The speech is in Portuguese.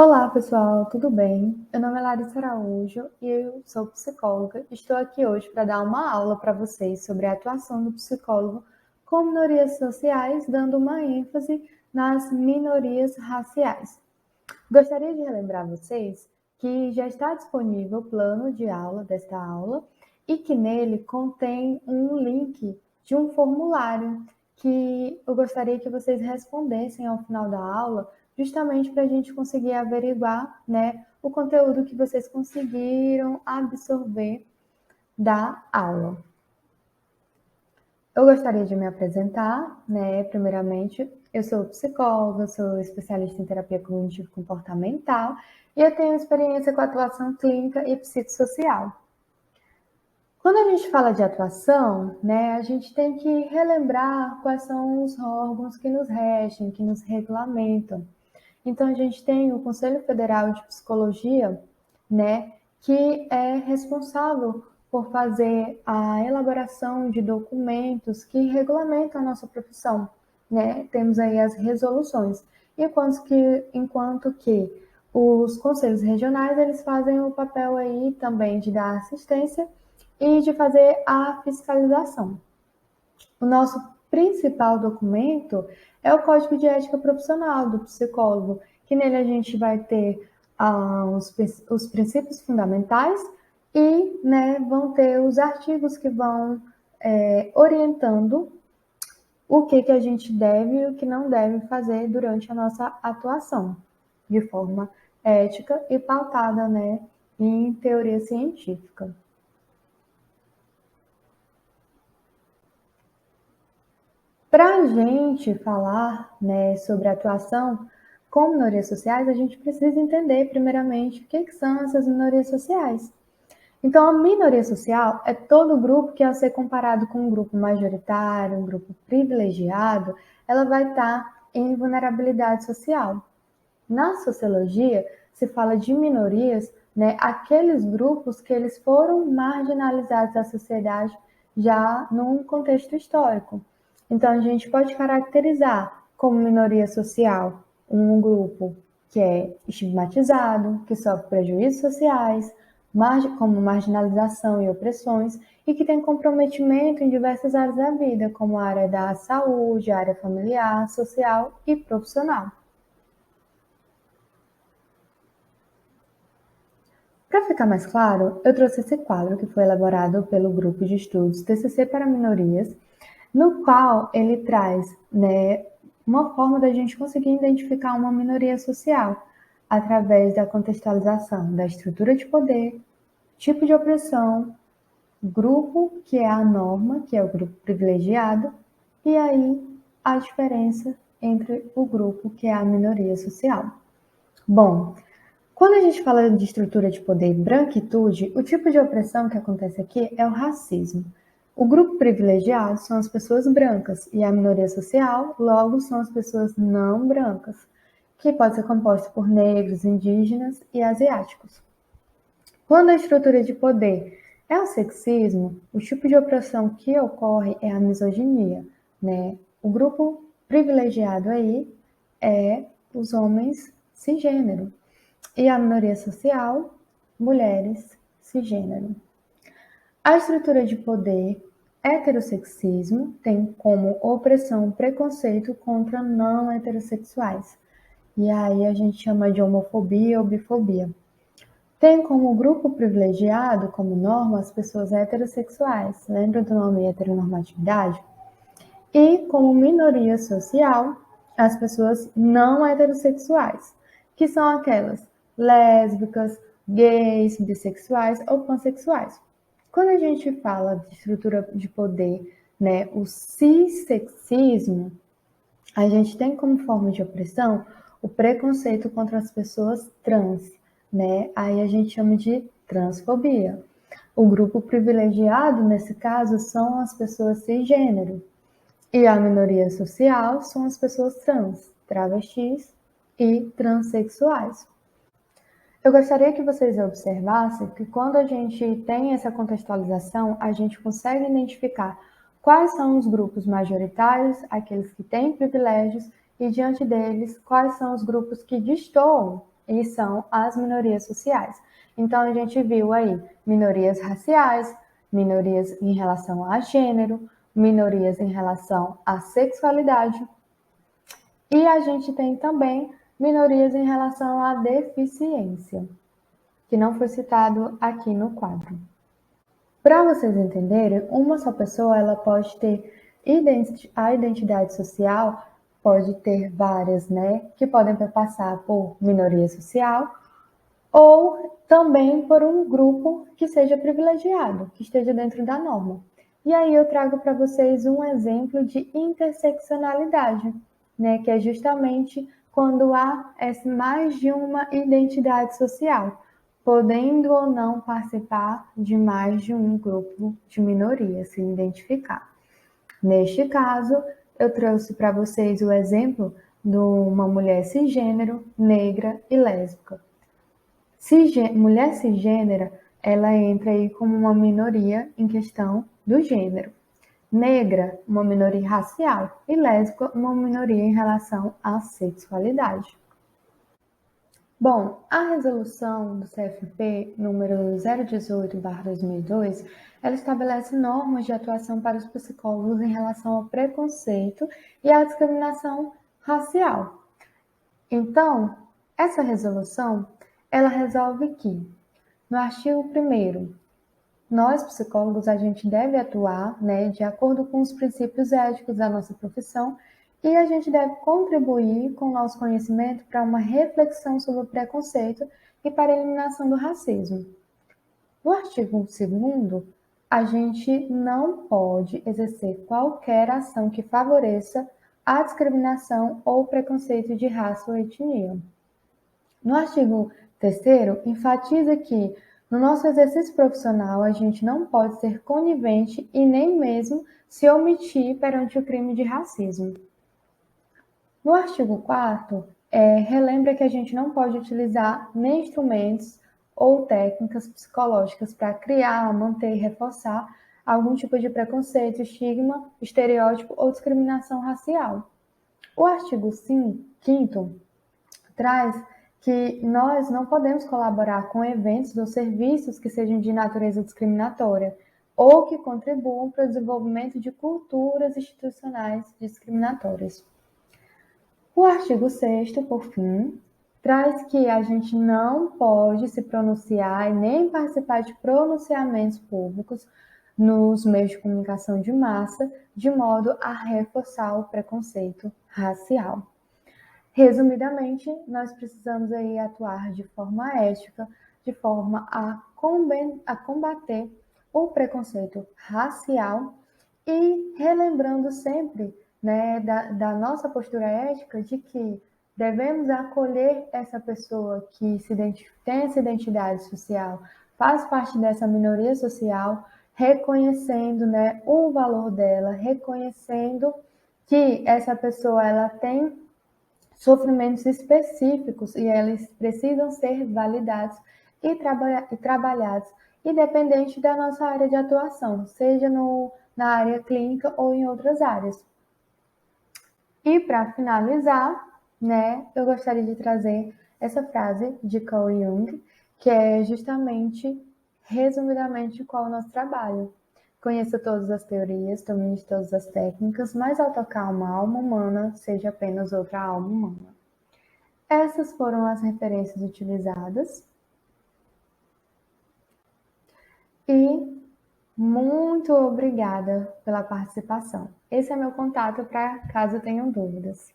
Olá, pessoal, tudo bem? Meu nome é Larissa Araújo e eu sou psicóloga. Estou aqui hoje para dar uma aula para vocês sobre a atuação do psicólogo com minorias sociais, dando uma ênfase nas minorias raciais. Gostaria de relembrar vocês que já está disponível o plano de aula desta aula e que nele contém um link de um formulário que eu gostaria que vocês respondessem ao final da aula, justamente para a gente conseguir averiguar, né, o conteúdo que vocês conseguiram absorver da aula. Eu gostaria de me apresentar, né? Primeiramente, eu sou psicóloga, sou especialista em terapia cognitivo-comportamental e eu tenho experiência com atuação clínica e psicossocial. Quando a gente fala de atuação, né, a gente tem que relembrar quais são os órgãos que nos regem, que nos regulamentam. Então, a gente tem o Conselho Federal de Psicologia, né, que é responsável por fazer a elaboração de documentos que regulamentam a nossa profissão, né? Temos aí as resoluções, enquanto que os conselhos regionais, eles fazem o papel aí também de dar assistência e de fazer a fiscalização. O nosso principal documento é o Código de Ética Profissional do psicólogo, que nele a gente vai ter os princípios fundamentais e, né, vão ter os artigos que vão orientando o que a gente deve e o que não deve fazer durante a nossa atuação, de forma ética e pautada, né, em teoria científica. Para a gente falar, né, sobre atuação com minorias sociais, a gente precisa entender, primeiramente, o que são essas minorias sociais. Então, a minoria social é todo grupo que, ao ser comparado com um grupo majoritário, um grupo privilegiado, ela vai estar em vulnerabilidade social. Na sociologia, se fala de minorias, né, aqueles grupos que eles foram marginalizados da sociedade já num contexto histórico. Então, a gente pode caracterizar como minoria social um grupo que é estigmatizado, que sofre prejuízos sociais, como marginalização e opressões, e que tem comprometimento em diversas áreas da vida, como a área da saúde, a área familiar, social e profissional. Para ficar mais claro, eu trouxe esse quadro que foi elaborado pelo grupo de estudos TCC para minorias, no qual ele traz, né, uma forma da gente conseguir identificar uma minoria social através da contextualização da estrutura de poder, tipo de opressão, grupo, que é a norma, que é o grupo privilegiado, e aí a diferença entre o grupo, que é a minoria social. Bom, quando a gente fala de estrutura de poder e branquitude, o tipo de opressão que acontece aqui é o racismo. O grupo privilegiado são as pessoas brancas e a minoria social, logo, são as pessoas não brancas, que pode ser composta por negros, indígenas e asiáticos. Quando a estrutura de poder é o sexismo, o tipo de opressão que ocorre é a misoginia, né? O grupo privilegiado aí é os homens cisgênero e a minoria social, mulheres cisgênero. A estrutura de poder heterossexismo tem como opressão preconceito contra não heterossexuais. E aí a gente chama de homofobia ou bifobia. Tem como grupo privilegiado, como norma, as pessoas heterossexuais. Lembra do nome heteronormatividade? E como minoria social, as pessoas não heterossexuais, que são aquelas lésbicas, gays, bissexuais ou pansexuais. Quando a gente fala de estrutura de poder, né, o cissexismo, a gente tem como forma de opressão o preconceito contra as pessoas trans, né? Aí a gente chama de transfobia. O grupo privilegiado, nesse caso, são as pessoas cisgênero, e a minoria social são as pessoas trans, travestis e transexuais. Eu gostaria que vocês observassem que quando a gente tem essa contextualização, a gente consegue identificar quais são os grupos majoritários, aqueles que têm privilégios, e diante deles, quais são os grupos que destoam e são as minorias sociais. Então, a gente viu aí minorias raciais, minorias em relação a gênero, minorias em relação à sexualidade, e a gente tem também minorias em relação à deficiência, que não foi citado aqui no quadro. Para vocês entenderem, uma só pessoa ela pode ter a identidade social, pode ter várias, né, que podem passar por minoria social ou também por um grupo que seja privilegiado, que esteja dentro da norma. E aí eu trago para vocês um exemplo de interseccionalidade, né, que é justamente quando há mais de uma identidade social, podendo ou não participar de mais de um grupo de minoria, se identificar. Neste caso, eu trouxe para vocês o exemplo de uma mulher cisgênero, negra e lésbica. Mulher cisgênera, ela entra aí como uma minoria em questão do gênero. Negra, uma minoria racial, e lésbica, uma minoria em relação à sexualidade. Bom, a resolução do CFP número 018/2002, ela estabelece normas de atuação para os psicólogos em relação ao preconceito e à discriminação racial. Então, essa resolução, ela resolve que, no artigo 1º, nós, psicólogos, a gente deve atuar, né, de acordo com os princípios éticos da nossa profissão e a gente deve contribuir com o nosso conhecimento para uma reflexão sobre o preconceito e para a eliminação do racismo. No artigo 2º, a gente não pode exercer qualquer ação que favoreça a discriminação ou preconceito de raça ou etnia. No artigo 3º, enfatiza que no nosso exercício profissional a gente não pode ser conivente e nem mesmo se omitir perante o crime de racismo. No artigo 4º, relembra que a gente não pode utilizar nem instrumentos ou técnicas psicológicas para criar, manter e reforçar algum tipo de preconceito, estigma, estereótipo ou discriminação racial. O artigo 5º traz que nós não podemos colaborar com eventos ou serviços que sejam de natureza discriminatória ou que contribuam para o desenvolvimento de culturas institucionais discriminatórias. O artigo 6º, por fim, traz que a gente não pode se pronunciar e nem participar de pronunciamentos públicos nos meios de comunicação de massa, de modo a reforçar o preconceito racial. Resumidamente, nós precisamos aí atuar de forma ética, de forma a combater o preconceito racial e relembrando sempre, né, da nossa postura ética de que devemos acolher essa pessoa que tem essa identidade social, faz parte dessa minoria social, reconhecendo, né, o valor dela, reconhecendo que essa pessoa ela tem sofrimentos específicos e eles precisam ser validados e trabalhados, independente da nossa área de atuação, seja na área clínica ou em outras áreas. E para finalizar, né, eu gostaria de trazer essa frase de Carl Jung, que é justamente, resumidamente, qual é o nosso trabalho. Conheça todas as teorias, domine todas as técnicas, mas ao tocar uma alma humana, seja apenas outra alma humana. Essas foram as referências utilizadas. E muito obrigada pela participação. Esse é meu contato para caso tenham dúvidas.